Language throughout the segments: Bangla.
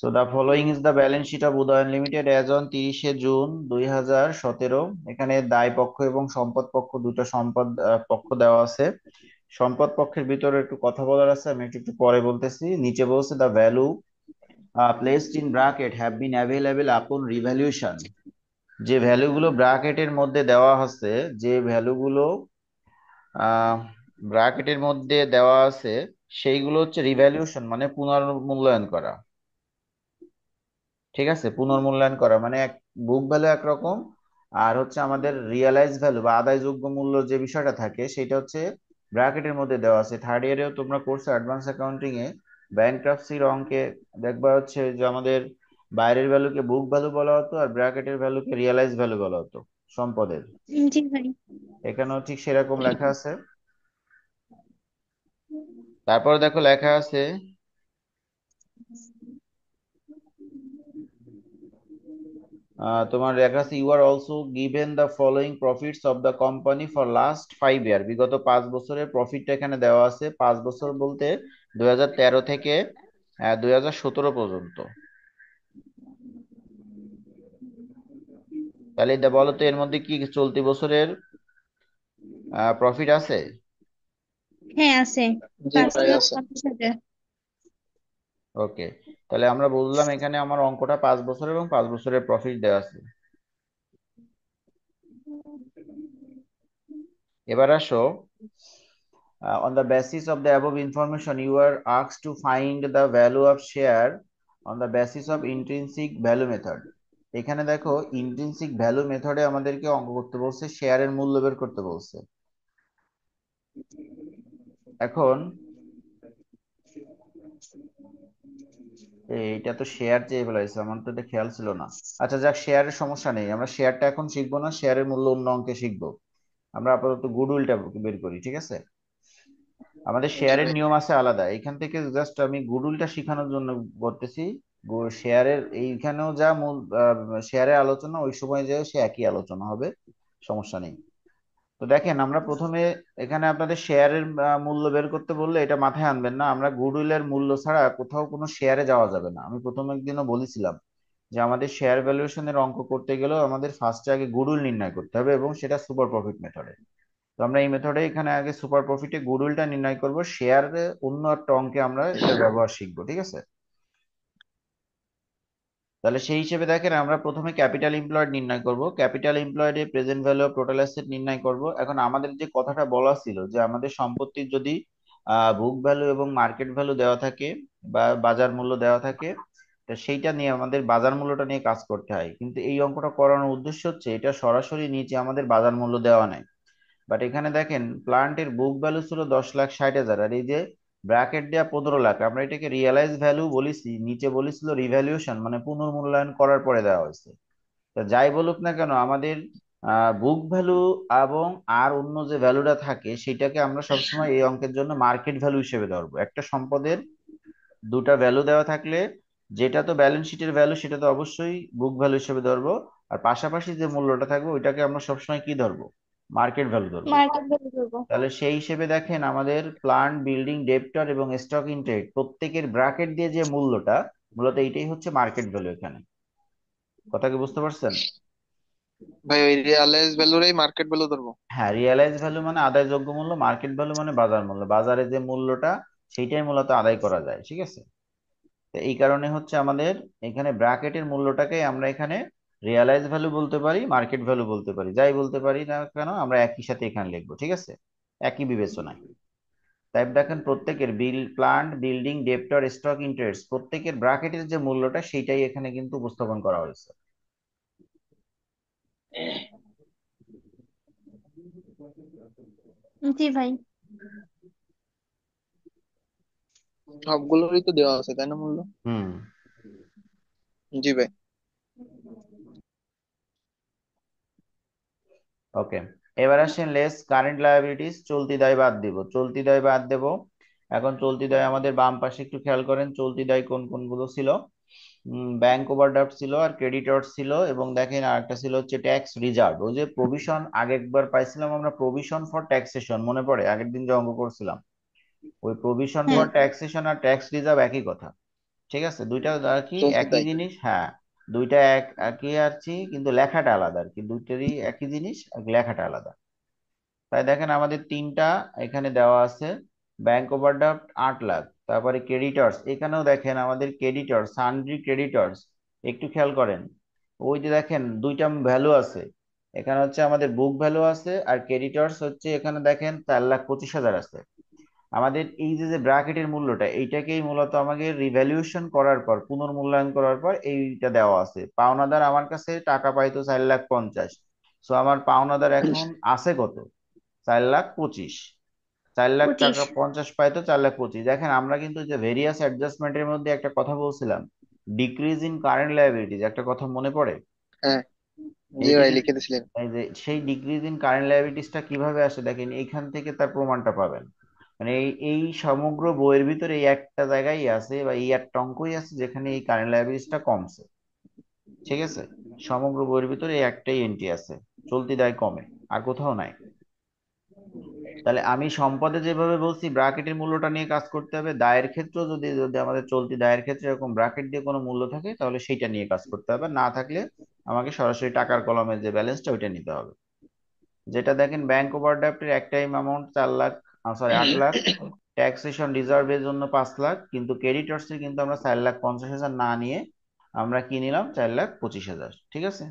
So the following is the balance sheet of Udayan limited as on 30শে জুন 2017। এখানে দায় পক্ষ এবং সম্পদ পক্ষ দুটো সম্পদ পক্ষ দেওয়া আছে। সম্পদ পক্ষের ভিতরে একটু কথা বলার আছে, আমি একটু একটু পরে বলতেছি। নিচে বলছে the value placed in bracket have been available upon revaluation। যে ভ্যালুগুলো ব্র্যাকেটের মধ্যে দেওয়া আছে, যে ভ্যালুগুলো ব্র্যাকেটের মধ্যে দেওয়া আছে, সেইগুলো হচ্ছে রিভ্যালুয়েশন মানে পুনর্মূল্যায়ন করা। ঠিক আছে, পুনর্মূল্যায়ন করা মানে এক বুক ভ্যালু একরকম, আর হচ্ছে আমাদের রিয়েলাইজ ভ্যালু বা আদায়যোগ্য মূল্য যে বিষয়টা থাকে সেটা হচ্ছে ব্র্যাকেটের মধ্যে দেওয়া আছে। থার্ড ইয়ারেও তোমরা কোর্সে অ্যাডভান্স অ্যাকাউন্টিং এ ব্যাংক্রাপসির অঙ্কে দেখবা হচ্ছে যে আমাদের বাইরের ভ্যালুকে বুক ভ্যালু বলা হতো আর ব্র্যাকেটের ভ্যালুকে রিয়েলাইজ ভ্যালু বলা হতো সম্পদের। জি ভাই। এখানেও ঠিক সেরকম লেখা আছে। তারপর দেখো লেখা আছে তোমার লেখা আছে you are also given the following profits of the company for last 5 year. বিগত 5 বছরের প্রফিটটা এখানে দেওয়া আছে। 5 বছর বলতে 2013 থেকে 2017 পর্যন্ত। তাহলে এটা বলো তো এর মধ্যে কি চলতি বছরের প্রফিট আছে? হ্যাঁ আছে। জি পাঁচ ভাই লাখ আছে। 50,000। ওকে, তাহলে আমরা বললাম এখানে আমার অঙ্কটা 5 বছর এবং 5 বছরের প্রফিট দেওয়া আছে। এবার আসো, on the basis of the above information, you are asked to find the value of share on the basis of intrinsic value method। এখানে দেখো ইন্ট্রিনসিক ভ্যালু মেথডে আমাদেরকে অঙ্ক করতে বলছে, শেয়ারের মূল্য বের করতে বলছে। এখন এইটা তো শেয়ার চেয়ে ফেলাইছে, আমার তো এটা খেয়াল ছিল না। আচ্ছা যাক, শেয়ারের সমস্যা নেই, আমরা শেয়ারটা এখন শিখবো না, শেয়ারের মূল্য অন্য অঙ্কে শিখবো। আমরা আপাতত গুডউইলটা বের করি, ঠিক আছে? আমাদের জি শেয়ারের ভাই। নিয়ম আছে আলাদা, এখান থেকে জাস্ট আমি গুডউইলটা শেখানোর জন্য বলতেছি। শেয়ারের এইখানেও যা মূল শেয়ারের আলোচনা ওই সময় যে সে একই আলোচনা হবে, সমস্যা নেই। তো দেখেন আমরা প্রথমে এখানে আপনাদের শেয়ারের মূল্য বের করতে বললে এটা মাথায় আনবেন না, আমরা গুডউইলের মূল্য ছাড়া কোথাও কোনো শেয়ারে যাওয়া যাবে না। আমি প্রথম একদিনও বলেছিলাম যে আমাদের শেয়ার ভ্যালুয়েশনের অঙ্ক করতে গেলেও আমাদের ফার্স্টে আগে গুডউইল নির্ণয় করতে হবে এবং সেটা সুপার প্রফিট মেথডে। তো আমরা এই মেথডে এখানে আগে সুপার প্রফিটে গুডউইলটা নির্ণয় করব, শেয়ারে অন্য একটা অঙ্কে আমরা এটার ব্যবহার শিখবো, ঠিক আছে? তাহলে সেই হিসেবে দেখেন আমরা প্রথমে ক্যাপিটাল এমপ্লয়েড নির্ণয় করব। ক্যাপিটাল এমপ্লয়েডে present value of total asset নির্ণয় করব। এখন আমাদের যে কথাটা বলা ছিল যে আমাদের সম্পত্তির যদি বুক ভ্যালু এবং মার্কেট ভ্যালু দেওয়া থাকে বা বাজার মূল্য দেওয়া থাকে, তা সেইটা নিয়ে আমাদের বাজার মূল্যটা নিয়ে কাজ করতে হয়। কিন্তু এই অঙ্কটা করানোর উদ্দেশ্য হচ্ছে এটা সরাসরি নিচে আমাদের বাজার মূল্য দেওয়া নাই, বাট এখানে দেখেন প্লান্টের বুক ভ্যালু ছিল 10,60,000 আর এই যে ব্র্যাকেট দেয়া 15 লাখ, আমরা এটাকে রিয়েলাইজ ভ্যালু বলেছি, নিচে বলেছিল রিভ্যালুয়েশন মানে পুনর্মূল্যায়ন করার পরে দেওয়া হয়েছে। তা যাই বলুক না কেন আমাদের বুক ভ্যালু এবং আর অন্য যে ভ্যালুটা থাকে সেটাকে আমরা সবসময় এই অঙ্কের জন্য মার্কেট ভ্যালু হিসেবে ধরবো। একটা সম্পদের দুটা ভ্যালু দেওয়া থাকলে যেটা তো ব্যালেন্স শিটের ভ্যালু সেটা তো অবশ্যই বুক ভ্যালু হিসেবে ধরবো, আর পাশাপাশি যে মূল্যটা থাকবে ওইটাকে আমরা সবসময় কি ধরবো, মার্কেট ভ্যালু ধরবো। মার্কেট ভ্যালু করবো। তাহলে সেই হিসেবে দেখেন আমাদের প্লান্ট বিল্ডিং ডেপ্টর এবং স্টক ইন ট্রেড প্রত্যেকের ব্র্যাকেট দিয়ে যে মূল্যটা, মূলত এইটাই হচ্ছে মার্কেট ভ্যালু এখানে। কথা কি বুঝতে পারছেন? ভাই ওই রিয়ালাইজ ভ্যালুরই মার্কেট ভ্যালু ধরবো। হ্যাঁ, রিয়েলাইজ ভ্যালু মানে আদায়যোগ্য মূল্য, মার্কেট ভ্যালু মানে বাজার মূল্য, বাজারে যে মূল্যটা সেইটাই মূলত আদায় করা যায়, ঠিক আছে? তো এই কারণে হচ্ছে আমাদের এখানে ব্র্যাকেটের মূল্যটাকে আমরা এখানে রিয়েলাইজ ভ্যালু বলতে পারি, মার্কেট ভ্যালু বলতে পারি, যাই বলতে পারি না কেন আমরা একই সাথে এখানে লিখবো, ঠিক আছে? একই বিবেচনায়। তাই দেখেন প্রত্যেকের plant building debtor stock interest প্রত্যেকের ব্র্যাকেটের যে মূল্যটা সেইটাই এখানে কিন্তু উপস্থাপন করা হয়েছে। জি ভাই। সবগুলোরই তো দেওয়া আছে তাই না মূল্য? হুম। জি ভাই। ওকে, এবার আসেন লেস কারেন্ট লায়াবিলিটিস, চলতি দায় বাদ দিব, চলতি দায় বাদ দেব। এখন চলতি দায় আমাদের বাম পাশে একটু খেয়াল করেন চলতি দায় কোন কোনগুলো ছিল। ব্যাংক ওভারড্রাফট ছিল আর ক্রেডিটর্স ছিল, এবং দেখেন আরেকটা ছিল হচ্ছে ট্যাক্স রিজার্ভ। ওই যে প্রভিশন আগের বার পাইছিলাম আমরা, প্রভিশন ফর ট্যাক্সেশন, মনে পড়ে আগের দিন যে অঙ্ক করছিলাম? ওই প্রভিশন হ্যাঁ, ফর ট্যাক্সেশন আর ট্যাক্স রিজার্ভ একই কথা। ঠিক আছে, দুইটা আর কি চলতে একই তাই। জিনিস, হ্যাঁ। দুইটা একই আর কি, কিন্তু লেখাটা আলাদা আর কি, দুইটারই একই জিনিস আর লেখাটা আলাদা। তাই দেখেন আমাদের তিনটা এখানে দেওয়া আছে। ব্যাংক ওভারড্রাফট 8 লাখ, তারপরে ক্রেডিটর্স এখানেও দেখেন আমাদের ক্রেডিটর্স, সানড্রি ক্রেডিটর্স, একটু খেয়াল করেন। ওই যে দেখেন দুইটা ভ্যালু আছে, এখানে হচ্ছে আমাদের বুক ভ্যালু আছে, আর ক্রেডিটর্স হচ্ছে এখানে দেখেন 4,25,000 আছে। আমাদের এই যে যে ব্র্যাকেটের মূল্যটা, এইটাকেই মূলত আমাকে রিভ্যালুয়েশন করার পর, পুনর্মূল্যায়ন করার পর এইটা দেওয়া আছে। পাওনাদার আমার কাছে টাকা পাইতো 4,50,000, সো আমার পাওনাদার এখন আছে কত? 4,25,000। 25।4,50,000 পাইতো, 4,25,000। দেখেন আমরা কিন্তু যে ভেরিয়াস অ্যাডজাস্টমেন্টের মধ্যে একটা কথা বলছিলাম, ডিক্রিজ ইন কারেন্ট লায়াবিলিটিজ, একটা কথা মনে পড়ে? হ্যাঁ, জি এইটা ভাই কিন্তু, লিখে দিছিলেন। এই যে সেই ডিক্রিজ ইন কারেন্ট লায়াবিলিটিসটা কিভাবে আসে দেখেন, এইখান থেকে তার প্রমাণটা পাবেন। মানে এই এই সমগ্র বইয়ের ভিতরে এই একটা জায়গায় আছে, বা এই একটা অঙ্কই আছে যেখানে এই কারেন্ট লায়াবিলিটিসটা কমছে। ঠিক আছে, সমগ্র বইয়ের ভিতরে এই একটাই এন্ট্রি আছে, চলতি দায় কমে, আর কোথাও নাই। তাহলে আমি সম্পদে যেভাবে বলছি ব্র্যাকেটের মূল্যটা নিয়ে কাজ করতে হবে, দায়ের ক্ষেত্রেও যদি যদি আমাদের চলতি দায়ের ক্ষেত্রে এরকম ব্র্যাকেট দিয়ে কোনো মূল্য থাকে, তাহলে সেইটা নিয়ে কাজ করতে হবে, না থাকলে আমাকে সরাসরি টাকার কলমের যে ব্যালেন্সটা ওইটা নিতে হবে। যেটা দেখেন ব্যাংক ওভারড্রাফটের এক time amount 4 lakh, sorry 8 lakh, taxation রিজার্ভের জন্য 5 লাখ, কিন্তু ক্রেডিটর্সে কিন্তু আমরা 4,50,000 না নিয়ে আমরা কি নিলাম, 4,25,000। ঠিক আছে।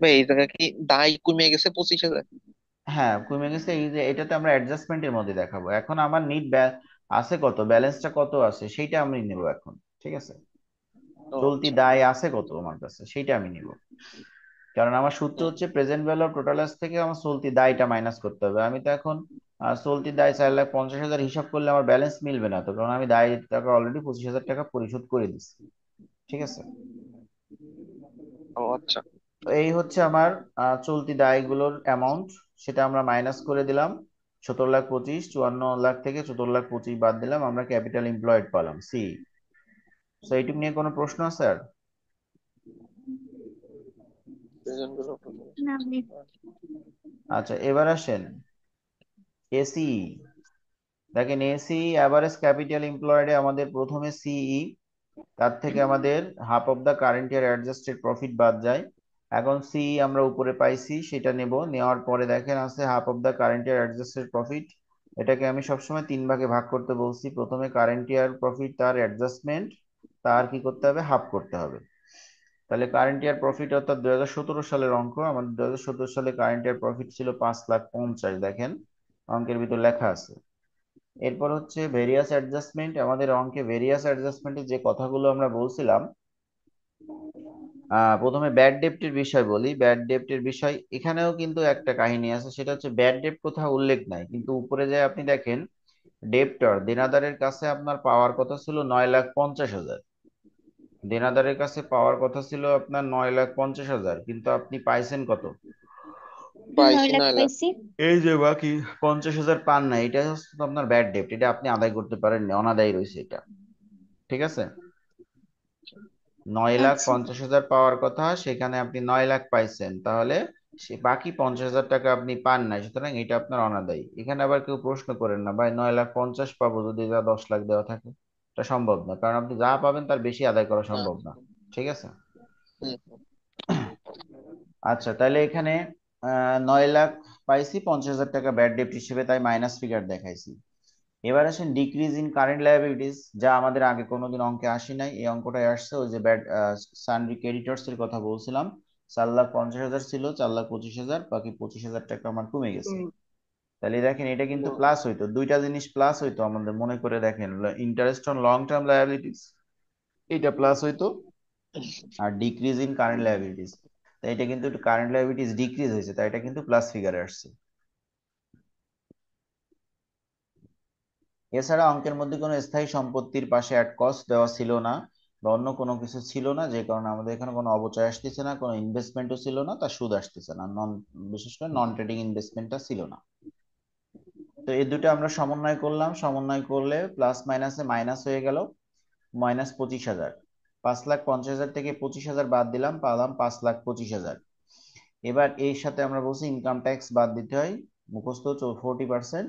ভাই এই জায়গায় কি দায় কমে গেছে 25,000? হ্যাঁ কমে গেছে, এই যে এটাতে আমরা অ্যাডজাস্টমেন্টের মধ্যে দেখাবো। এখন আমার নিট আছে কত, ব্যালেন্সটা কত আছে সেইটা আমি নেব এখন। ঠিক আছে, ও চলতি আচ্ছা। দায় আছে কত আমার কাছে সেইটা আমি নিব। কারণ আমার সূত্র হুম। হচ্ছে present value of total asset থেকে আমার চলতি দায়টা মাইনাস করতে হবে। আমি তো এখন চলতি দায় 4,50,000 হিসাব করলে আমার ব্যালেন্স মিলবে না তো, কারণ আমি দায় টাকা অলরেডি 25,000 টাকা পরিশোধ করে দিচ্ছি। ঠিক আছে, ও আচ্ছা। তো এই হচ্ছে আমার চলতি দায়গুলোর অ্যামাউন্ট, সেটা আমরা মাইনাস করে দিলাম। 17,25,000, 54 লাখ থেকে 17,25,000 বাদ দিলাম, আমরা ক্যাপিটাল এমপ্লয়েড পেলাম সি। তো এইটুকু নিয়ে কোনো প্রশ্ন আছে আর? প্রেজেন্ট ভ্যালু অফ না আপনি। আচ্ছা এবার আসেন এসি। দেখেন এসি অ্যাভারেজ ক্যাপিটাল এমপ্লয়েডে আমাদের প্রথমে সিই, তার থেকে আমাদের half of the current year adjusted profit বাদ যায়। এখন সি আমরা উপরে পাইছি, সেটা নেব, নেওয়ার পরে দেখেন আছে half of the current year adjusted profit. এটাকে আমি সবসময় 3 ভাগে ভাগ করতে বলছি, প্রথমে কারেন্ট ইয়ার প্রফিট তার অ্যাডজাস্টমেন্ট, তার কি করতে হবে, হাফ করতে হবে। তাহলে কারেন্ট ইয়ার প্রফিট অর্থাৎ 2017 সালের অঙ্ক, আমাদের 2017 সালে কারেন্ট ইয়ার প্রফিট ছিল 5,50,000, দেখেন অঙ্কের ভিতর লেখা আছে। এরপর হচ্ছে ভেরিয়াস অ্যাডজাস্টমেন্ট, আমাদের অঙ্কে ভেরিয়াস অ্যাডজাস্টমেন্টে যে কথাগুলো আমরা বলছিলাম, প্রথমে ব্যাড ডেপ্টের বিষয় বলি। ব্যাড ডেপ্টের বিষয় এখানেও কিন্তু একটা কাহিনী আছে, সেটা হচ্ছে ব্যাড ডেপ্ট কোথাও উল্লেখ নাই, কিন্তু উপরে যায় আপনি দেখেন ডেপ্টর দেনাদারের কাছে আপনার পাওয়ার কথা ছিল 9,50,000। দেনাদারের কাছে পাওয়ার কথা ছিল আপনার 9,50,000, কিন্তু আপনি পাইছেন কত? নয় পাইছি লাখ 9 লাখ। পাইছি। এই যে বাকি 50,000 পান না, এটা হচ্ছে তো আপনার ব্যাড ডেপ্ট, এটা আপনি আদায় করতে পারেননি, অনাদায়ী রয়েছে এটা। ঠিক আছে, 9,50,000 আচ্ছা। পাওয়ার কথা, সেখানে আপনি 9 লাখ পাইছেন, তাহলে সে বাকি 50,000 টাকা আপনি পান নাই, সুতরাং এটা আপনার অনাদায়ী। এখানে আবার কেউ প্রশ্ন করেন না, ভাই 9,50,000 পাবো যদি যা 10 লাখ দেওয়া থাকে? এটা সম্ভব না, কারণ আপনি যা পাবেন তার বেশি আদায় করা না। সম্ভব না। ঠিক আছে। হুম হুম। আচ্ছা তাহলে এখানে 9 লাখ পাইছি, 50,000 টাকা ব্যাড ডেপ্ট হিসেবে, তাই মাইনাস ফিগার দেখাইছি। এবার আসেন ডিক্রিজ ইন কারেন্ট লায়াবিলিটিস, যা আমাদের আগে কোনোদিন অঙ্কে আসে নাই, এই অঙ্কটাই আসছে। ওই যে ব্যাড সানরি ক্রেডিটর্স এর কথা বলছিলাম, 4,50,000 ছিল, 4,25,000, বাকি 25,000 টাকা আমার কমে গেছে। তাহলে দেখেন এটা কিন্তু হুম। প্লাস হইতো, দুইটা জিনিস প্লাস হইতো আমাদের, মনে করে দেখেন interest on long term liabilities এটা প্লাস হইতো, আর ডিক্রিজ ইন কারেন্ট লায়াবিলিটিস, তাই এটা কিন্তু কারেন্ট লায়াবিলিটিস ডিক্রিজ হয়েছে, তাই এটা কিন্তু প্লাস ফিগারে আসছে। এছাড়া অঙ্কের মধ্যে কোনো স্থায়ী সম্পত্তির পাশে অ্যাট কস্ট দেওয়া ছিল না, বা অন্য কোনো কিছু ছিল না, যে কারণে আমাদের এখানে কোনো অবচয় আসতেছে না, কোনো ইনভেস্টমেন্টও ছিল না, তার সুদ আসতেছে না, বিশেষ করে নন ট্রেডিং ইনভেস্টমেন্টটা ছিল না। তো এই দুটো আমরা সমন্বয় করলাম, সমন্বয় করলে প্লাস মাইনাসে মাইনাস হয়ে গেল, -25,000। 5,50,000 থেকে 25,000 বাদ দিলাম, পালাম 5,25,000। এবার এর সাথে আমরা বলছি ইনকাম ট্যাক্স বাদ দিতে হয়, মুখস্থ 40%।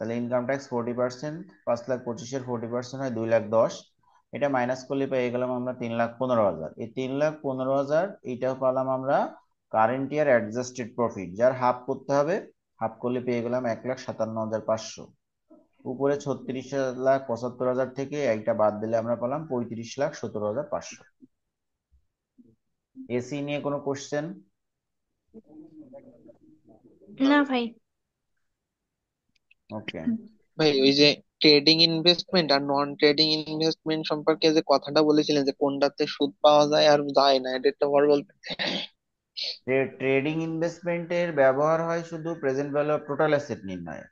তাহলে ইনকাম ট্যাক্স 40%, 5,25,000 40% হয় 2,10,000। এটা মাইনাস করলে পেয়ে গেলাম আমরা 3,15,000। এই 3,15,000 এইটাও পেলাম আমরা কারেন্ট ইয়ার অ্যাডজাস্টেড প্রফিট, যার হাফ করতে হবে। হাফ করলে পেয়ে গেলাম 1,57,500। উপরে 36,75,000 থেকে একটা বাদ দিলে আমরা পেলাম 35,17,500। এসি নিয়ে কোনো কোশ্চেন? না ভাই। ওকে। ভাই ওই যে ট্রেডিং ইনভেস্টমেন্ট আর নন ট্রেডিং ইনভেস্টমেন্ট সম্পর্কে যে কথাটা বলেছিলেন যে কোনটাতে সুদ পাওয়া যায় আর যায় না, এটা একটু আবার বলবেন? ট্রেডিং ইনভেস্টমেন্টের ব্যবহার হয় শুধু present value of total asset নির্ণয়।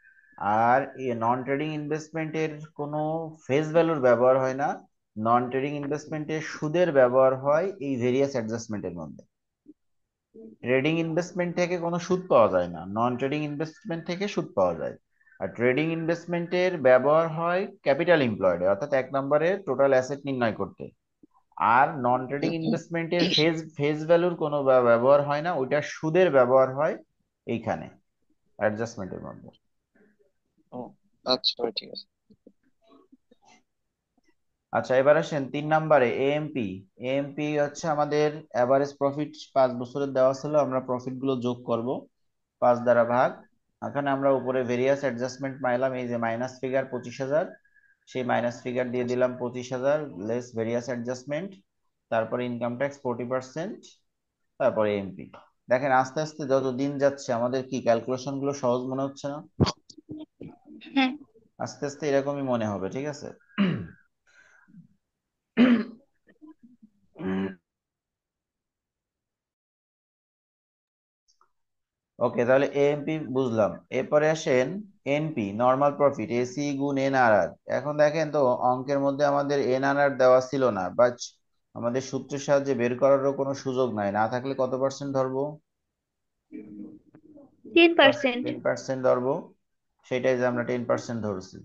আর নন ট্রেডিং ইনভেস্টমেন্টের কোনো ফেস ভ্যালুর ব্যবহার হয় না। নন ট্রেডিং ইনভেস্টমেন্টের সুদের ব্যবহার হয় এই ভেরিয়াস অ্যাডজাস্টমেন্টের মধ্যে। ট্রেডিং ইনভেস্টমেন্ট থেকে কোনো সুদ পাওয়া যায় না, নন ট্রেডিং ইনভেস্টমেন্ট থেকে সুদ পাওয়া যায়। আর ট্রেডিং ইনভেস্টমেন্টের ব্যবহার হয় ক্যাপিটাল এমপ্লয়েড, অর্থাৎ 1 নম্বরে টোটাল অ্যাসেট নির্ণয় করতে। আর নন ট্রেডিং ইনভেস্টমেন্টের ফেজ ফেজ ভ্যালুর কোনো ব্যবহার হয় না, ওইটা সুদের ব্যবহার হয় এইখানে অ্যাডজাস্টমেন্টের মধ্যে। ও আচ্ছা ভাই, ঠিক আছে। আচ্ছা, এবার আসেন 3 নম্বরে এএমপি। এএমপি হচ্ছে আমাদের অ্যাভারেজ প্রফিট 5 বছরের দেওয়া ছিল, আমরা প্রফিট গুলো যোগ করব 5 দ্বারা ভাগ। এখানে আমরা উপরে ভেরিয়াস অ্যাডজাস্টমেন্ট পাইলাম, এই যে মাইনাস ফিগার 25,000, সেই মাইনাস ফিগার দিয়ে দিলাম 25,000 লেস ভেরিয়াস অ্যাডজাস্টমেন্ট। তারপরে ইনকাম ট্যাক্স 40%, তারপরে এমপি। দেখেন আস্তে আস্তে যত দিন যাচ্ছে আমাদের কি ক্যালকুলেশন গুলো সহজ মনে হচ্ছে না? হ্যাঁ। আস্তে আস্তে এরকমই মনে হবে, ঠিক আছে। ওকে, তাহলে এএমপি বুঝলাম। এরপরে আসেন এনপি, নর্মাল প্রফিট, এসি গুণ এনআরআর। এখন দেখেন তো অঙ্কের মধ্যে আমাদের এনআরআর দেওয়া ছিল না, বাট আমাদের সূত্রের সাহায্যে বের করারও কোনো সুযোগ নাই, না থাকলে কত পার্সেন্ট ধরবো? 10%। 10% ধরবো, সেটাই যে আমরা 10% ধরছি।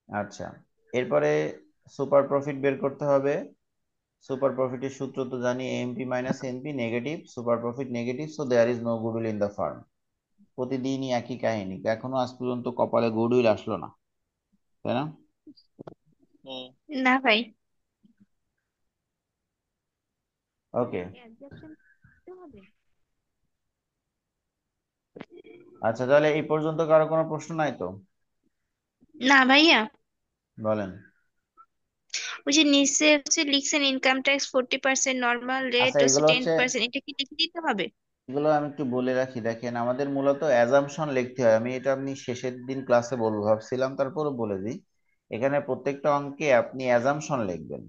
আচ্ছা, এরপরে সুপার প্রফিট বের করতে হবে। সুপার প্রফিটের সূত্র তো জানি, MP minus NP, negative, super profit negative, so there is no goodwill in the firm. প্রতিদিনই একই কাহিনী, এখনো আজ পর্যন্ত কপালে গুডউইল আসলো না, তাই না? হুম। না ভাই। ওকে। আচ্ছা, তাহলে এই পর্যন্ত কারো কোনো প্রশ্ন নাই তো? না ভাইয়া। বলেন। ওই যে নিচে হচ্ছে লিখছেন ইনকাম ট্যাক্স 40%, নর্মাল রেট আচ্ছা, হচ্ছে এগুলো টেন হচ্ছে, পার্সেন্ট এটা কি লিখে দিতে হবে? এগুলো আমি একটু বলে রাখি। দেখেন আমাদের মূলত অ্যাজাম্পশন লিখতে হয়, আমি এটা আপনি শেষের দিন ক্লাসে বলবো ভাবছিলাম, তারপরও বলে দিই। এখানে প্রত্যেকটা অঙ্কে আপনি অ্যাজাম্পশন লিখবেন।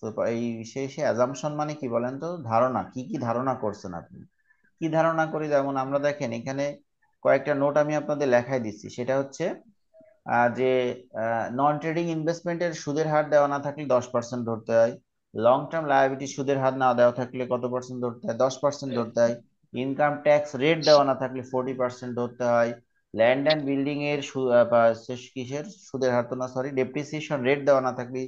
তো এই শেষে অ্যাজাম্পশন মানে কি বলেন তো? ধারণা, কি কি ধারণা করছেন আপনি। কি ধারণা করি, যেমন আমরা দেখেন এখানে কয়েকটা নোট আমি আপনাদের লেখায় দিচ্ছি, সেটা হচ্ছে যে নন ট্রেডিং ইনভেস্টমেন্টের সুদের হার দেওয়া না থাকলে 10% ধরতে হয়। লং টার্ম লায়াবিলিটি সুদের হার না দেওয়া থাকলে কত পার্সেন্ট ধরতে হয়? 10% ধরতে হয়। ইনকাম ট্যাক্স রেট দেওয়া না থাকলে 40% ধরতে হয়। ল্যান্ড অ্যান্ড বিল্ডিং এর বা কিসের সুদের হার, তো না সরি, ডেপ্রিসিয়েশন রেট দেওয়া না থাকলে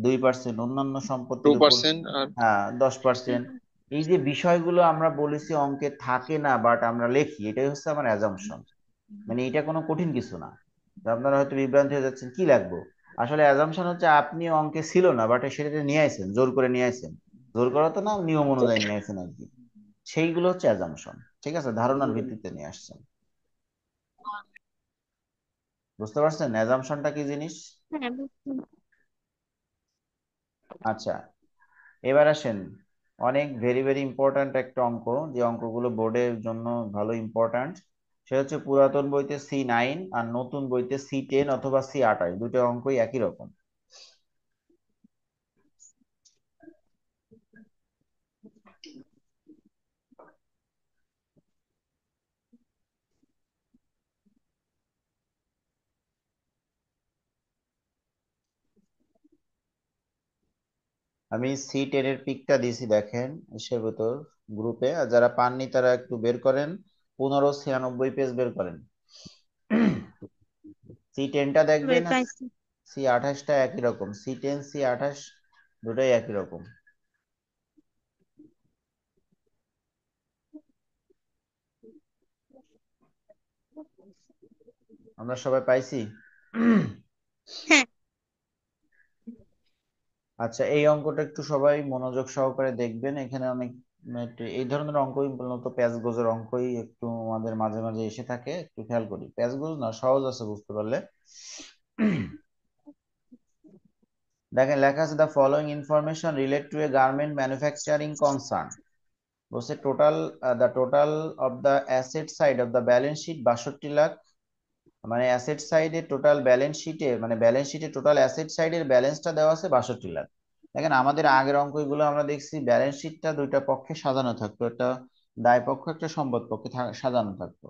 2%। অন্যান্য টু সম্পত্তির উপর পার্সেন্ট আর হ্যাঁ 10%। এই যে বিষয়গুলো আমরা বলেছি অঙ্কে থাকে না, বাট আমরা লিখি, এটাই হচ্ছে আমার অ্যাজাম্পশন। মানে এটা কোনো কঠিন কিছু না। তো আপনারা হয়তো বিভ্রান্ত হয়ে যাচ্ছেন কি লাগবো। আসলে অ্যাজাম্পশন হচ্ছে আপনি অঙ্কে ছিল না, বাট সেটা নিয়ে আইছেন, জোর করে নিয়ে আইছেন। জোর করা তো না, নিয়ম অনুযায়ী নিয়ে আইছেন আর কি। সেইগুলো হচ্ছে অ্যাজাম্পশন, ঠিক আছে, ধারণার ভিত্তিতে নিয়ে আসছেন। বুঝতে পারছেন অ্যাজাম্পশনটা কি জিনিস? হ্যাঁ বুঝছি। আচ্ছা, এবার আসেন অনেক ভেরি ভেরি ইম্পর্ট্যান্ট একটা অঙ্ক, যে অঙ্কগুলো বোর্ডের জন্য ভালো ইম্পর্ট্যান্ট। সে হচ্ছে পুরাতন বইতে C9 আর নতুন বইতে C10 অথবা C28, দুটো অঙ্কই একই রকম। আমি C10 এর পিকটা দিয়েছি, দেখেন এসের ভিতর গ্রুপে, আর যারা পাননি তারা একটু বের করেন, 1596 পেজ বের করেন। C10টা ভাই দেখবেন আর পাইছি। C28টা একই রকম, C10 C28 দুটোই একই রকম। আমরা সবাই পাইছি? হ্যাঁ। আচ্ছা, এই অঙ্কটা একটু সবাই মনোযোগ সহকারে দেখবেন। এখানে অনেক এই ধরনের অঙ্কই মূলত প্যাচ গোজের অঙ্কই একটু আমাদের মাঝে মাঝে এসে থাকে, একটু খেয়াল করি। প্যাচ গোজ না, সহজ আছে বুঝতে পারলে। দেখেন লেখা আছে, the following information relate to a garment manufacturing concern. বলছে total, the total of the asset side of the balance sheet 62 lakh. মানে অ্যাসেট সাইডে টোটাল ব্যালেন্স শিটে, মানে ব্যালেন্স শিটে টোটাল অ্যাসেট সাইডের ব্যালেন্সটা দেওয়া আছে 62 লাখ। দেখেন আমাদের আগের অঙ্কগুলো আমরা দেখছি ব্যালেন্স শিটটা দুইটা পক্ষে সাজানো থাকতো, একটা দায় পক্ষ একটা সম্পদ পক্ষে সাজানো থাকতো।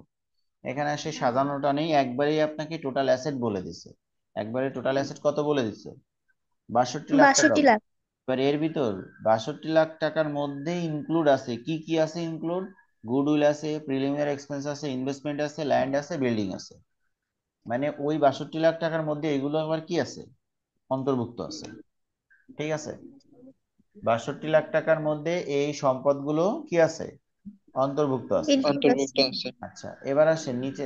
এখানে সে সাজানোটা নেই, একবারেই আপনাকে টোটাল অ্যাসেট বলে দিছে। একবারে টোটাল অ্যাসেট কত বলে দিছে? 62 লাখ টাকা। 62 লাখ। এবার এর ভিতর 62 লাখ টাকার মধ্যে ইনক্লুড আছে কি কি আছে? ইনক্লুড গুডউইল আছে, প্রিলিমিনারি এক্সপেন্স আছে, ইনভেস্টমেন্ট আছে, ল্যান্ড আছে, বিল্ডিং আছে। মানে ওই 62 লাখ টাকার মধ্যে এগুলো আবার কি আছে? অন্তর্ভুক্ত আছে। ঠিক আছে, 62 লাখ টাকার মধ্যে এই সম্পদগুলো কি আছে? অন্তর্ভুক্ত আছে। ইনক্লুড আছে। অন্তর্ভুক্ত আছে। আচ্ছা, এবার আসেন নিচে।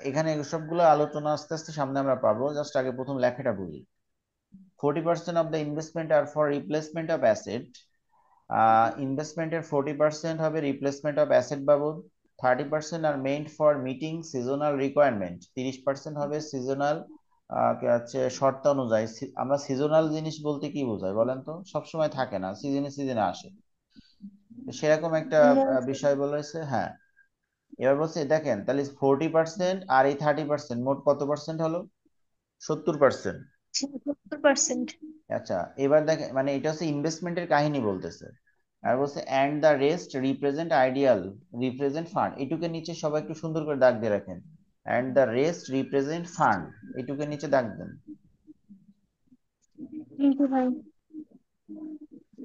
এখানে সবগুলো আলোচনা আস্তে আস্তে সামনে আমরা পাবো, জাস্ট আগে প্রথম লেখাটা বলি। 40% of the investment are for replacement of asset. ইনভেস্টমেন্টের 40% হবে রিপ্লেসমেন্ট অফ অ্যাসেট বাবদ। 30% are meant for meeting seasonal requirement. 30% হবে সিজনাল, হচ্ছে শর্ত অনুযায়ী। আমরা সিজনাল জিনিস বলতে কি বোঝাই বলেন তো? সবসময় থাকে না, সিজনে সিজনে আসে। তো সেরকম একটা বিষয় বলেছে, হ্যাঁ। এবার বলছে দেখেন তাহলে 40% আর এই 30% মোট কত পার্সেন্ট হলো? 70%। 70%। আচ্ছা, এবার দেখেন মানে এটা হচ্ছে ইনভেস্টমেন্টের কাহিনী বলতেছে। আর বলছে and the rest represent ideal, represent fund. এটুকের নিচে সবাই একটু সুন্দর করে দাগ দিয়ে রাখেন। And the rest represent fund, এটুকের নিচে দাগ দেন। কিন্তু ভাই।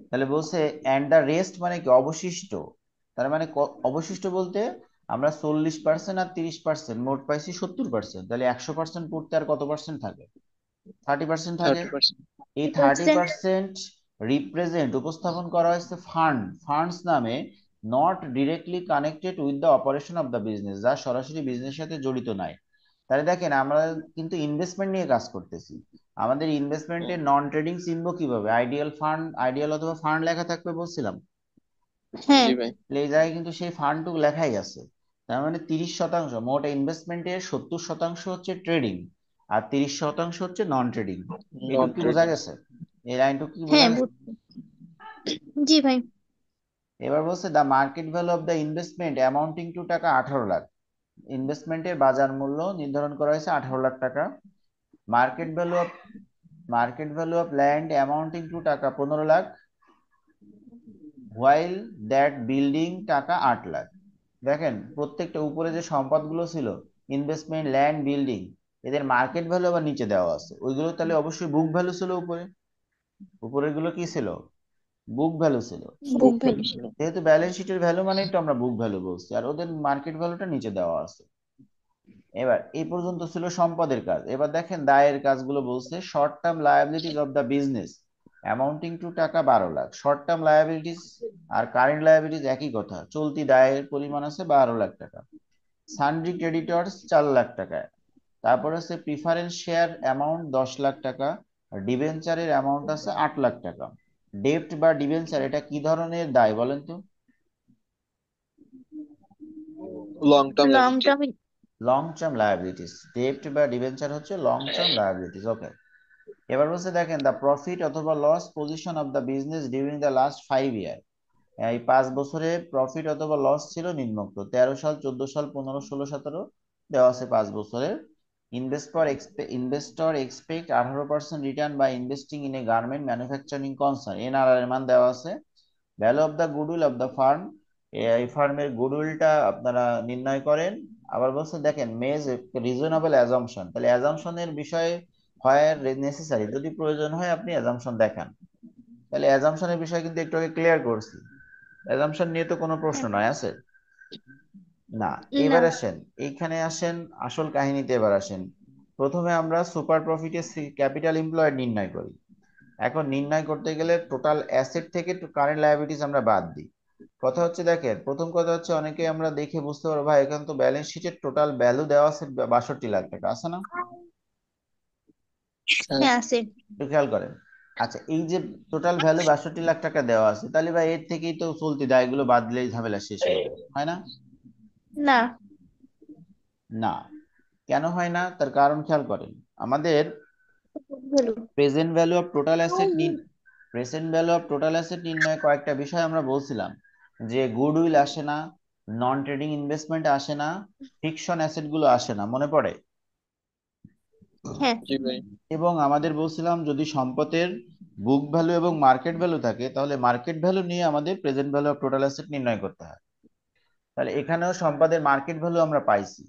তাহলে বলছে অ্যান্ড দ্য রেস্ট মানে কি? অবশিষ্ট। তার মানে অবশিষ্ট বলতে আমরা 40% আর 30% মোট পাইছি 70%। তাহলে 100% পড়তে আর কত পার্সেন্ট থাকে? 30% থাকে। 30%। এই থার্টি 30%। পার্সেন্ট রিপ্রেজেন্ট উপস্থাপন করা হয়েছে ফান্ড, ফান্ডস নামে। Not directly connected with the operation of the business, যা সরাসরি বিজনেসের সাথে জড়িত নাই। তাহলে দেখেন আমরা কিন্তু ইনভেস্টমেন্ট নিয়ে কাজ করতেছি। আমাদের ইনভেস্টমেন্টের নন ট্রেডিং চিনবো কিভাবে? আইডিয়াল ফান্ড, আইডিয়াল অথবা ফান্ড লেখা থাকবে বলছিলাম। হ্যাঁ। জি ভাই। এই জায়গায় কিন্তু সেই ফান্ডটুকু লেখাই আছে। তার মানে 30% মোট ইনভেস্টমেন্টের 70% হচ্ছে ট্রেডিং, আর 30% হচ্ছে নন ট্রেডিং। নন এইটুকু কি বোঝা ট্রেডিং। গেছে? এই লাইনটুকু কি বোঝা হ্যাঁ গেছে? জি ভাই। এবার বলছে the market value of the investment amounting two টাকা 18 লাখ। ইনভেস্টমেন্টের বাজার মূল্য নির্ধারণ করা হয়েছে 18 লাখ টাকা। Market value of, market value of land amounting two টাকা 15 লাখ। হোয়াইল দ্যাট বিল্ডিং টাকা 8 লাখ। দেখেন প্রত্যেকটা উপরে যে সম্পদগুলো ছিল, ইনভেস্টমেন্ট, ল্যান্ড, বিল্ডিং, এদের মার্কেট ভ্যালু আবার নিচে দেওয়া আছে। ওইগুলো তাহলে অবশ্যই বুক ভ্যালু ছিল উপরে। উপরের গুলো কি ছিল? বুক ভ্যালু ছিল। বুক বুক ভ্যালু। ভ্যালু ছিল। যেহেতু ব্যালেন্স শিটের ভ্যালু মানেই তো আমরা বুক ভ্যালু বলছি, আর ওদের মার্কেট ভ্যালুটা নিচে দেওয়া আছে। এবার এই পর্যন্ত ছিল সম্পদের কাজ। এবার দেখেন দায়ের কাজগুলো বলছে। Short term liabilities of the business amounting two টাকা 12 লাখ। শর্ট টার্ম লায়াবিলিটিস আর কারেন্ট লায়াবিলিটিস একই কথা, চলতি দায়ের পরিমাণ আছে 12 লাখ টাকা। সানড্রি ক্রেডিটর্স 4 লাখ টাকা। তারপর আছে প্রিফারেন্স শেয়ার অ্যামাউন্ট 10 লাখ টাকা। ডিবেঞ্চারের অ্যামাউন্ট আছে 8 লাখ টাকা। ডেপ্ট বা ডিবেঞ্চার এটা কি ধরনের দায় বলেন তো? Long term long liability. Term. Long term liabilities. ডেপ্ট বা ডিবেঞ্চার হচ্ছে লং টার্ম লায়াবিলিটিস। ওকে। এবার বলছে দেখেন দ্য প্রফিট অথবা loss position of the business during the last 5 year. এই 5 বছরে প্রফিট অথবা লস ছিল নিম্নোক্ত: 13 সাল, 14 সাল, 15, 16, 17 দেওয়া আছে 5 বছরের। Investor expect 18% return by investing in a garment manufacturing concern. NRR এর মান দেওয়া আছে। Value of the goodwill of the firm, এই ফার্মের গুডউইলটা আপনারা নির্ণয় করেন। আবার বলছে দেখেন মেজ রিজনেবল অ্যাজাম্পশন। তাহলে অ্যাজাম্পশনের বিষয়ে হয় নেসেসারি, যদি প্রয়োজন হয় আপনি অ্যাজাম্পশন দেখান। তাহলে অ্যাজাম্পশনের বিষয় কিন্তু একটু আগে ক্লিয়ার করছি। অ্যাজাম্পশন নিয়ে তো কোনো প্রশ্ন নয় আছে? না। না। এবার আসেন, এইখানে আসেন আসল কাহিনীতে। এবার আসেন, প্রথমে আমরা সুপার প্রফিটের ক্যাপিটাল এমপ্লয়েড নির্ণয় করি। এখন নির্ণয় করতে গেলে টোটাল অ্যাসেট থেকে কারেন্ট লায়াবিলিটিস আমরা বাদ দিই। কথা হচ্ছে দেখেন, প্রথম কথা হচ্ছে অনেকে আমরা দেখে বুঝতে পারবো ভাই এখানে তো ব্যালেন্স শিটের টোটাল ভ্যালু দেওয়া আছে 62 লাখ টাকা, আছে না? হ্যাঁ। হ্যাঁ আছে। একটু খেয়াল করেন। আচ্ছা, এই যে টোটাল ভ্যালু 62 লাখ টাকা দেওয়া আছে, তাহলে ভাই এর থেকেই তো চলতি দায়গুলো বাদ দিলেই ঝামেলা শেষ হয়ে যাবে, হয় না? না। না। কেন হয় না, তার কারণ খেয়াল করেন। আমাদের value. Present value of total asset present value of total asset নির্ণয়ে কয়েকটা বিষয় আমরা বলছিলাম, যে গুডউইল আসে না, নন ট্রেডিং ইনভেস্টমেন্ট আসে না, ফিকশন অ্যাসেট গুলো আসে না, মনে পড়ে? হ্যাঁ জি ভাই। এবং আমাদের বলছিলাম যদি সম্পদের বুক ভ্যালু এবং মার্কেট ভ্যালু থাকে, তাহলে মার্কেট ভ্যালু নিয়ে আমাদের present value of total asset নির্ণয় করতে হয়। তাহলে এখানেও সম্পদের মার্কেট ভ্যালু আমরা পাইছি,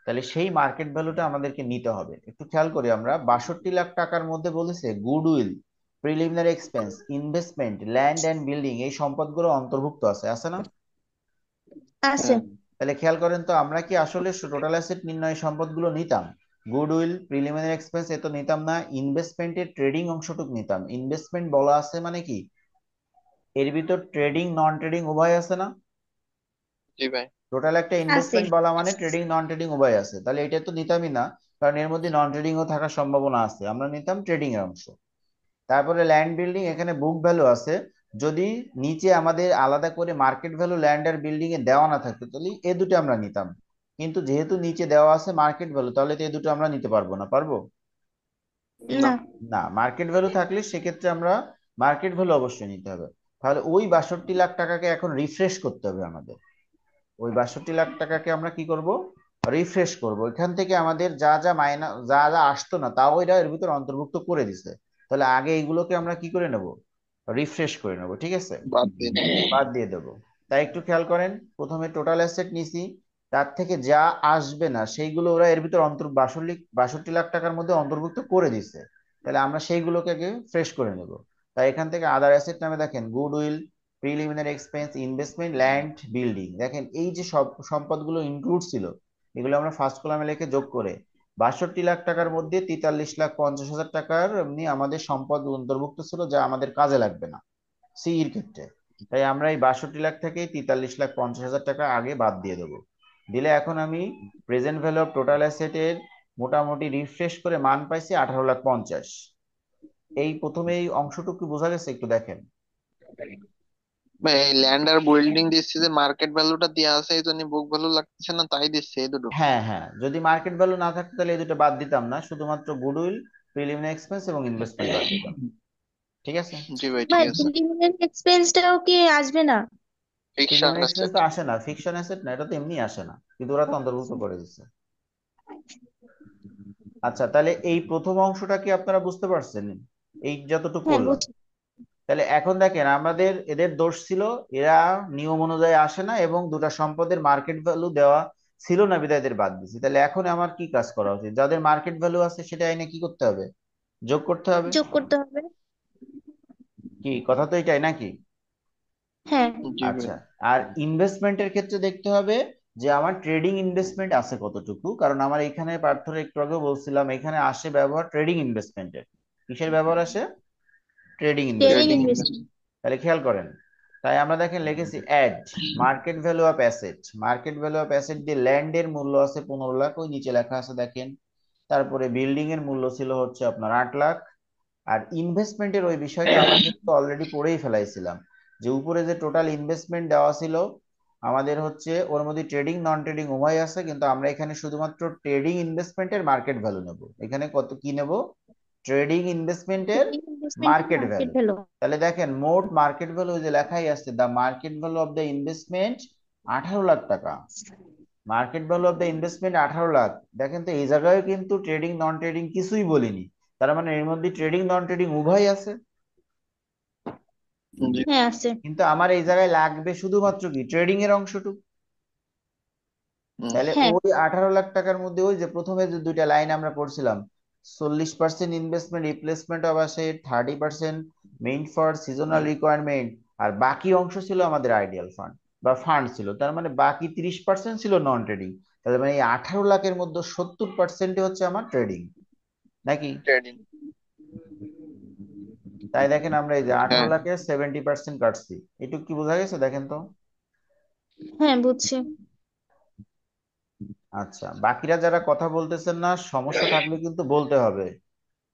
তাহলে সেই মার্কেট ভ্যালুটা আমাদেরকে নিতে হবে। একটু খেয়াল করি, আমরা 62 লাখ টাকার মধ্যে বলেছে goodwill, preliminary expense, investment, land and building, এই সম্পদগুলো অন্তর্ভুক্ত আছে, আছে না? আছে। হ্যাঁ। তাহলে খেয়াল করেন তো, আমরা কি আসলে টোটাল অ্যাসেট নির্ণয় সম্পদগুলো নিতাম? গুডউইল, প্রিলিমিনারি এক্সপেন্স এ তো নিতাম না, ইনভেস্টমেন্টের ট্রেডিং অংশটুক নিতাম। ইনভেস্টমেন্ট বলা আছে মানে কি, এর ভিতর ট্রেডিং নন ট্রেডিং উভয় আছে না? জি ভাই। টোটাল একটা আছে। ইনভেস্টমেন্ট বলা মানে ট্রেডিং নন ট্রেডিং উভয় আছে, তাহলে এটা তো নিতামই না, কারণ এর মধ্যে নন ট্রেডিং ও থাকার সম্ভাবনা আছে, আমরা নিতাম ট্রেডিং এর অংশ। তারপরে ল্যান্ড বিল্ডিং, এখানে বুক ভ্যালু আছে, যদি নিচে আমাদের আলাদা করে মার্কেট ভ্যালু ল্যান্ড আর বিল্ডিং এ দেওয়া না থাকতো তাহলে এ দুটো আমরা নিতাম। কিন্তু যেহেতু নিচে দেওয়া আছে মার্কেট ভ্যালু, তাহলে তো এ দুটো আমরা নিতে পারবো না, পারবো? না। না। না, মার্কেট ভ্যালু থাকলে সেক্ষেত্রে আমরা মার্কেট ভ্যালু অবশ্যই নিতে হবে। তাহলে ওই 62 লাখ টাকাকে এখন রিফ্রেশ করতে হবে আমাদের। ওই 62 লাখ টাকাকে আমরা কি করব, রিফ্রেশ করব। এখান থেকে আমাদের যা যা যা যা আসতো না তাও এরা এর ভিতর অন্তর্ভুক্ত করে দিছে। তাহলে আগে এইগুলোকে আমরা কি করে নেব, রিফ্রেশ করে নেব, ঠিক আছে? বাদ দিন। বাদ দিয়ে দেবো। তাই একটু খেয়াল করেন, প্রথমে টোটাল অ্যাসেট নিছি, তার থেকে যা আসবে না সেইগুলো ওরা এর ভিতর 62 লাখ টাকার মধ্যে অন্তর্ভুক্ত করে দিছে। তাহলে আমরা সেইগুলোকে আগে ফ্রেশ করে নেব। তাই এখান থেকে আদার অ্যাসেট নামে দেখেন goodwill, preliminary expense, investment, land, building, দেখেন এই যে সব সম্পদগুলো ইনক্লুড ছিল, এগুলো আমরা ফার্স্ট কলামে লিখে যোগ করে 62 লাখ টাকার মধ্যে 43,50,000 টাকার এমনি আমাদের সম্পদ অন্তর্ভুক্ত ছিল যা আমাদের কাজে লাগবে না সি এর ক্ষেত্রে। তাই আমরা এই 62 লাখ থেকে 43,50,000 টাকা আগে বাদ দিয়ে দেবো। দিলে এখন আমি প্রেজেন্ট ভ্যালু অফ টোটাল অ্যাসেটের মোটামুটি রিফ্রেশ করে মান পাইছি 18,50,000। এই প্রথমে এই অংশটুকু বোঝা গেছে, একটু দেখেন। ভাই এই ল্যান্ড আর বিল্ডিং দিচ্ছে যে মার্কেট ভ্যালুটা দেওয়া আছে এই জন্য বুক ভ্যালু লাগতেছে না, তাই দিচ্ছে এই দুটো। হ্যাঁ হ্যাঁ, যদি মার্কেট ভ্যালু না থাকতো তাহলে এই দুটো বাদ দিতাম না, শুধুমাত্র গুডউইল, প্রিলিমিনারি এক্সপেন্স এবং ইনভেস্টমেন্ট বাদ দিতাম, ঠিক আছে? জি ভাই, ঠিক ভাই আছে। প্রিলিমিনারি এক্সপেন্সটাও কি আসবে না? Fiction preliminary expense asset. তো আসে না, ফিকশন অ্যাসেট না, এটা তো এমনি আসে না, কিন্তু ওরা তো অন্তর্ভুক্ত করে দিচ্ছে। আচ্ছা, তাহলে এই প্রথম অংশটা কি আপনারা বুঝতে পারছেন, এই যতটুকু হ্যাঁ করলাম? বুঝছি। তাহলে এখন দেখেন, আমাদের এদের দোষ ছিল, এরা নিয়ম অনুযায়ী আসে না এবং দুটা সম্পদের মার্কেট ভ্যালু দেওয়া ছিল না বিধায় এদের বাদ দিছি। তাহলে এখন আমার কি কাজ করা উচিত, যাদের মার্কেট ভ্যালু আছে সেটা এনে কি করতে হবে, যোগ করতে হবে। যোগ করতে হবে। কি কথা তো এটাই নাকি? হ্যাঁ। জি ভাই। আচ্ছা, আর ইনভেস্টমেন্টের ক্ষেত্রে দেখতে হবে যে আমার ট্রেডিং ইনভেস্টমেন্ট আছে কতটুকু, কারণ আমার এখানে পার্থরে একটু আগে বলছিলাম এখানে আসে ব্যবহার ট্রেডিং ইনভেস্টমেন্টের। কিসের ব্যবহার আসে? Trading trading trading investment. Investment. Invest. তাহলে খেয়াল করেন, তাই আমরা দেখেন লিখেছি add market value of asset. Market value of asset দিয়ে ল্যান্ডের মূল্য আছে 15 লাখ, ওই নিচে লেখা আছে দেখেন। তারপরে বিল্ডিং এর মূল্য ছিল হচ্ছে আপনার 8 লাখ। আর ইনভেস্টমেন্টের ওই বিষয়টা আমরা কিন্তু অলরেডি পড়েই ফেলাইছিলাম, যে উপরে যে টোটাল ইনভেস্টমেন্ট দেওয়া ছিল আমাদের হচ্ছে ওর মধ্যে ট্রেডিং নন ট্রেডিং উভয় আছে, কিন্তু আমরা এখানে শুধুমাত্র ট্রেডিং ইনভেস্টমেন্টের মার্কেট ভ্যালু নেব। এখানে কত কি নেব, ট্রেডিং ইনভেস্টমেন্টের ট্রেডিং ইনভেস্টমেন্টের মার্কেট মার্কেট ভ্যালু। ভ্যালু। তাহলে দেখেন মোট মার্কেট ভ্যালু যে লেখাই আছে, the market value of the investment 18 lakh টাকা। Market value of the investment 18 lakh. দেখেন তো এই জায়গায় কিন্তু ট্রেডিং নন ট্রেডিং কিছুই বলিনি, তার মানে এর মধ্যে ট্রেডিং নন ট্রেডিং উভয় আছে। জি। হ্যাঁ আছে। কিন্তু আমার এই জায়গায় লাগবে শুধুমাত্র কি ট্রেডিং এর অংশটুকু। হুম। তাহলে হ্যাঁ। ওই 18 লাখ টাকার মধ্যে ওই যে প্রথমে যে দুইটা লাইন আমরা পড়ছিলাম, 40% investment replacement of asset, 30% main for seasonal requirement, আর বাকি অংশ ছিল আমাদের আইডিয়াল ফান্ড বা ফান্ড ছিল, তার মানে বাকি 30% ছিল নন ট্রেডিং। তাহলে মানে এই 18 লাখের মধ্যে 70% হচ্ছে আমার ট্রেডিং, নাকি? ট্রেডিং। তাই দেখেন আমরা এই যে আঠারো হ্যাঁ। লাখের 70% কাটছি। এটুকু কি বোঝা গেছে দেখেন তো? হ্যাঁ, বুঝছি। আচ্ছা, বাকিরা যারা কথা বলতেছেন না, সমস্যা থাকলে কিন্তু বলতে হবে।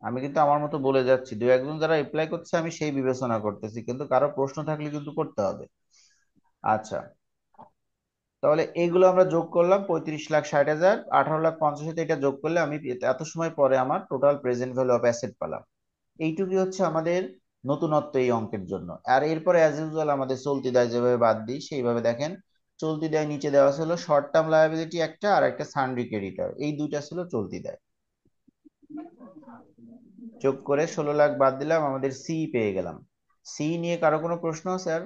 আমি কিন্তু আমার মতো বলে যাচ্ছি, দু একজন যারা অ্যাপ্লাই করছে আমি সেই বিবেচনা করতেছি, কিন্তু কারো প্রশ্ন থাকলে কিন্তু করতে হবে। আচ্ছা, তাহলে এইগুলো আমরা যোগ করলাম, 35,60,000, 18,50,000, এটা যোগ করলে আমি এত সময় পরে আমার total present value of asset পেলাম। এইটুকুই হচ্ছে আমাদের নতুনত্ব এই অঙ্কের জন্য। আর এরপরে অ্যাজ ইউজুয়াল আমাদের চলতি দায় যেভাবে বাদ দিই সেইভাবে দেখেন। চলতি দায় নিচে দেওয়া ছিল শর্ট টার্ম লায়াবিলিটি একটা, আর একটা সানডি ক্রেডিটর, এই দুইটা ছিল চলতি দায়। যোগ করে 16 লাখ বাদ দিলাম, আমাদের সি পেয়ে গেলাম। সি নিয়ে কারো কোনো প্রশ্ন স্যার?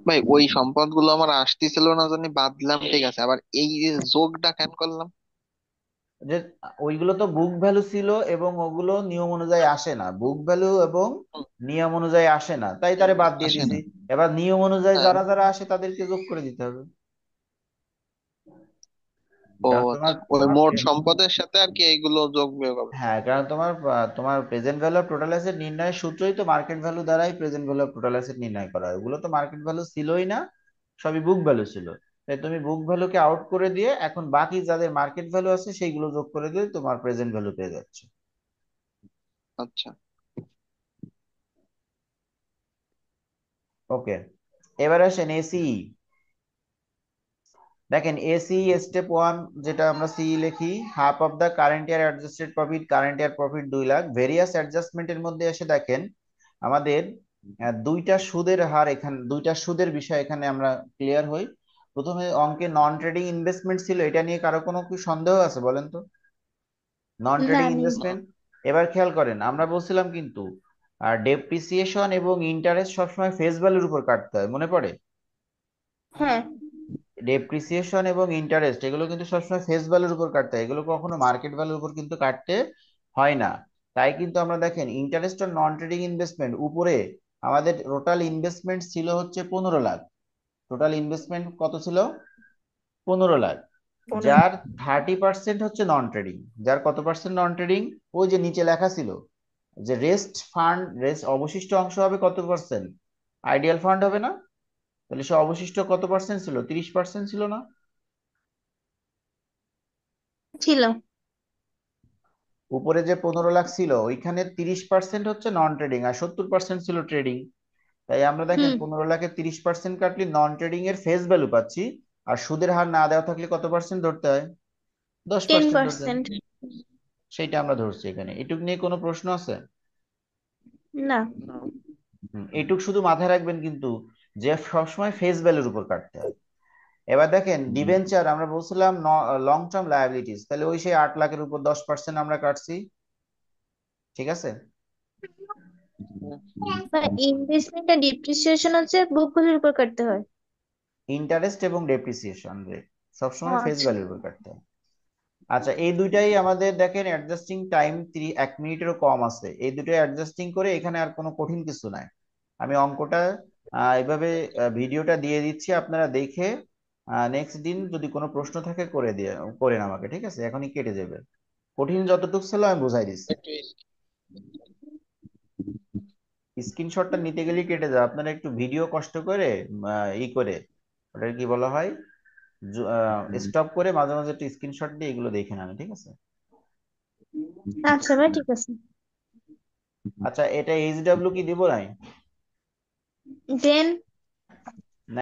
ভাই ওই সম্পদগুলো আমার আসতেছিল না জানি বাদ দিলাম, ঠিক আছে, আবার এই যে যোগটা কেন করলাম? যে ওইগুলো তো বুক ভ্যালু ছিল এবং ওগুলো নিয়ম অনুযায়ী আসে না, বুক ভ্যালু এবং হুম, নিয়ম অনুযায়ী আসে না, তাই তারে বাদ দিয়ে আসে দিছি। না। এবার নিয়ম অনুযায়ী হ্যাঁ। যারা যারা আসে তাদেরকে যোগ করে দিতে হবে। ও কারণ তোমার আচ্ছা, ওই তোমার মোট সম্পদের সাথে আর কি এইগুলো যোগ বিয়োগ হবে। হ্যাঁ, কারণ তোমার present value of total asset নির্ণয়ের সূত্রই তো মার্কেট ভ্যালু দ্বারাই present value of total asset নির্ণয় করা হয়। ওগুলো তো মার্কেট ভ্যালু ছিলই না, সবই বুক ভ্যালু ছিল। তাই তুমি বুক ভ্যালুকে আউট করে দিয়ে এখন বাকি যাদের মার্কেট ভ্যালু আছে সেইগুলো যোগ করে দিয়ে তোমার প্রেজেন্ট ভ্যালু পেয়ে যাচ্ছে। আচ্ছা। ওকে, এবার আসেন এসি। দেখেন এসি স্টেপ ওয়ান, যেটা আমরা সি লিখি, half of the current year adjusted profit, current year profit 2 লাখ। ভেরিয়াস অ্যাডজাস্টমেন্টের মধ্যে এসে দেখেন আমাদের দুইটা সুদের হার, এখানে দুইটা সুদের বিষয় এখানে আমরা ক্লিয়ার হই। প্রথমে অঙ্কে নন ট্রেডিং ইনভেস্টমেন্ট ছিল, এটা নিয়ে কারো কোনো কি সন্দেহ আছে বলেন তো? নন না, ট্রেডিং নেই। ইনভেস্টমেন্ট, এবার খেয়াল করেন আমরা বলছিলাম কিন্তু আর ডেপ্রিসিয়েশন এবং ইন্টারেস্ট সবসময় ফেস ভ্যালুর উপর কাটতে হয়, মনে পড়ে? হ্যাঁ। ডেপ্রিসিয়েশন এবং ইন্টারেস্ট এগুলো কিন্তু সবসময় ফেস ভ্যালুর উপর কাটতে হয়, এগুলো কখনো মার্কেট ভ্যালুর উপর কিন্তু কাটতে হয় না। তাই কিন্তু আমরা দেখেন interest on non trading investment উপরে আমাদের টোটাল ইনভেস্টমেন্ট ছিল হচ্ছে 15 লাখ। টোটাল ইনভেস্টমেন্ট কত ছিল? 15 লাখ। পনেরো। যার 30% হচ্ছে নন ট্রেডিং। যার কত পার্সেন্ট নন ট্রেডিং? ওই যে নিচে লেখা ছিল যে রেস্ট ফান্ড, রেস্ট অবশিষ্ট অংশ হবে কত পার্সেন্ট? আইডিয়াল ফান্ড হবে না? তাহলে সে অবশিষ্ট কত পার্সেন্ট ছিল? 30% ছিল না? ছিল। উপরে যে 15 লাখ ছিল ওইখানে 30% হচ্ছে নন ট্রেডিং আর 70% ছিল ট্রেডিং। তাই আমরা দেখেন হুম। 15 লাখের 30% কাটলে নন ট্রেডিং এর ফেস ভ্যালু পাচ্ছি। আর সুদের হার না দেওয়া থাকলে কত পার্সেন্ট ধরতে হয়? দশ টেন পার্সেন্ট ধরতে হয়। পার্সেন্ট সেইটা আমরা ধরছি এখানে। এটুক নিয়ে কোনো প্রশ্ন আছে? না। এটুক শুধু মাথায় রাখবেন কিন্তু, যে সবসময় ফেস ভ্যালুর উপর কাটতে হয়। এবার দেখেন ডিবেঞ্চার, আমরা বলছিলাম লং টার্ম লায়াবিলিটিস, তাহলে ওই সেই 8 লাখের উপর 10% আমরা কাটছি। ঠিক আছে। ইনভেস্টমেন্ট আর ডিপ্রিসিয়েশন হচ্ছে বুক ভ্যালুর উপর কাটতে হয়। ইন্টারেস্ট এবং ডেপ্রিসিয়েশন রেট ও সবসময় ফেস আচ্ছা। ভ্যালুর উপর কাটতে হয়। আচ্ছা, এই দুইটাই আমাদের দেখেন অ্যাডজাস্টিং টাইম 1 মিনিটেরও কম আছে, এই দুটো অ্যাডজাস্টিং করে এখানে আর কোনো কঠিন কিছু নাই। আমি অঙ্কটা এভাবে ভিডিওটা দিয়ে দিচ্ছি, আপনারা দেখে নেক্সট দিন যদি কোনো প্রশ্ন থাকে করে দিয়ে করেন আমাকে, ঠিক আছে? এখনই কেটে যাবে, কঠিন যতটুকু ছিল আমি বুঝাই দিচ্ছি। একটু স্ক্রিনশটটা নিতে গেলেই কেটে যাবে, আপনারা একটু ভিডিও কষ্ট করে ই করে, ওটা কি বলা হয়, স্টপ করে মাঝে মাঝে একটু স্ক্রিনশট দিয়ে এগুলো দেখে নেন, ঠিক আছে? আচ্ছা ভাই, ঠিক আছে। আচ্ছা, এটা এইচডব্লিউ কি দিব নাই? দেন।